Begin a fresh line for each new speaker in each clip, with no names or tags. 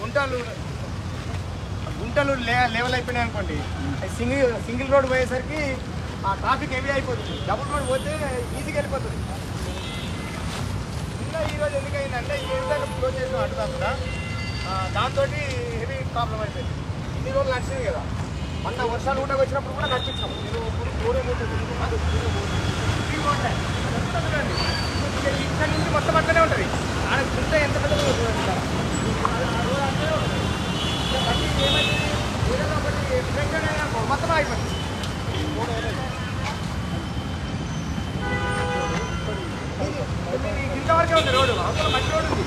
గుంటలు గుంటలు లెవెల్ అయిపోయినాయి అనుకోండి, సింగిల్ రోడ్ పోయేసరికి ఆ ట్రాఫిక్ హెవీ అయిపోతుంది. డబుల్ రోడ్ పోతే ఈజీగా వెళ్ళిపోతుంది. ఇంకా ఈరోజు ఎందుకైందంటే ఈ ఏరియాలో క్లోజ్ చేసిన అడ్డుదా దాంతో హెవీ ప్రాబ్లం అయిపోయింది. ఇన్ని రోజులు నడిచింది కదా, మొన్న వర్షాలు కూడా వచ్చినప్పుడు కూడా నడిపించాం. దూరం ఉంటుంది ఇక్కడ నుంచి మొత్తం అట్లనే ఉంటుంది. ఆడ గుంట ఎంత పెద్దగా ఉంటుంది ఏమైంది ఏదైనా ఒకటి మొత్తం అయిపోయింది. ఇంతవరకే ఉంది రోడ్డు, అవసరం మంచి రోడ్డు ఉంది,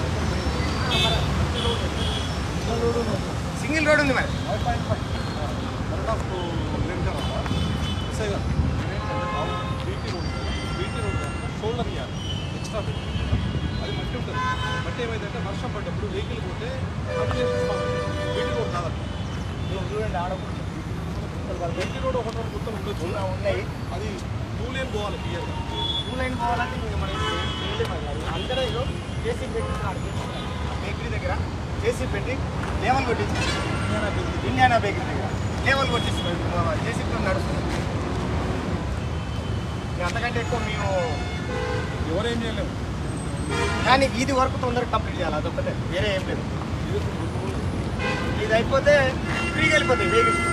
సింగిల్ రోడ్ ఉంది. మరి
షోల్డర్ ఇవ్వాలి ఎక్స్ట్రా పెట్టి, అది మట్టి ఉంటుంది. మట్టి ఏమైందంటే వర్షం పడ్డప్పుడు వెహికల్ పోతే బీటీ రోడ్ కాదండి.
చూడండి ఆడ
బీటీ రోడ్ ఒకటి మొత్తం ఉండొచ్చు,
ఉన్నాయి.
అది 2 లేన్ పోవాలి క్లియర్గా.
2 లైన్ పోవాలంటే ఇంకా మనం అందరూ జేసీ పెట్టిస్తున్నాడు. బేకరీ దగ్గర జేసీ పెట్టి లేవల్ కొట్టించి ఇండియానా బేకరీ దగ్గర లేవల్ కొట్టిస్తున్నాడు. జేసీతో నడుస్తుంది. అంతకంటే ఎక్కువ మేము
ఎవరేం చేయలేము,
కానీ ఇది వరకు తొందరగా కంప్లీట్ చేయాలి. అదొక్కటే, వేరే ఏం లేదు. ఇది అయిపోతే ఫ్రీగా వెళ్ళిపోతాయి వెహికల్స్,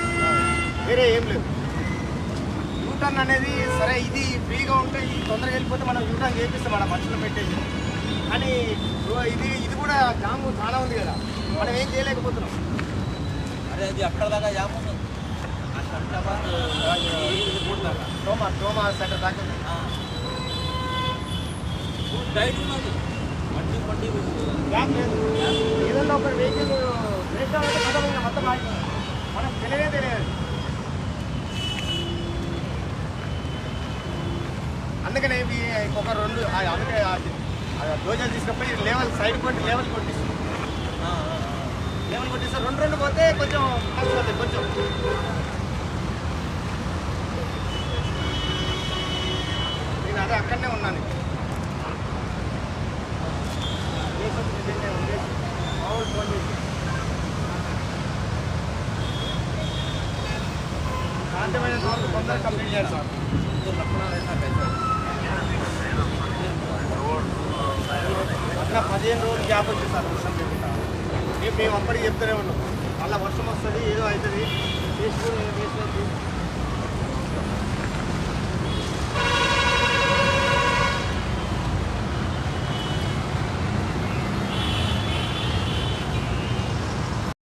వేరే ఏం లేదు. యూటర్న్ అనేది సరే ఇది ఫ్రీగా ఉంటే ఈ తొందరగా వెళ్ళిపోతే మనం యూటర్న్ చేపిస్తాం మన మనుషులు పెట్టేసి. కానీ ఇది కూడా జాము చాలా ఉంది కదా, మనం ఏం చేయలేకపోతున్నాం.
అరే అది అక్కడ దాకా జాము ఉంది,
టోమా సెంటర్ దాకా
టైట్ ఉన్నది. మట్టి
గ్యాప్ లేదు. ఏదన్నా ఒక వెహికల్ బ్రేక్ డౌన్ అయితే కథ మొత్తం ఆగిపోయింది. మనకు తెలియదు. అందుకనే ఇవి ఒక 2 అందుకే దోజాలు తీసుకపోయి సైడ్ కొట్టి లేవల్ కొట్టిస్తాం. లేవల్ కొట్టిస్తాం 2 పోతే కొంచెం కలిసిపోతాయి. కొంచెం నేను అదే అక్కడనే ఉన్నాను. ఫోన్ చేసి సాధ్యమైన తొందరగా కంప్లీట్ చేయాలి సార్. అట్లా 15 రోజులు గ్యాప్ వచ్చింది సార్ వర్షం పెట్టుకుంటా. మేము అప్పటికి చెప్తూనే ఉన్నాం, మళ్ళీ వర్షం వస్తుంది ఏదో అవుతుంది చేసుకుని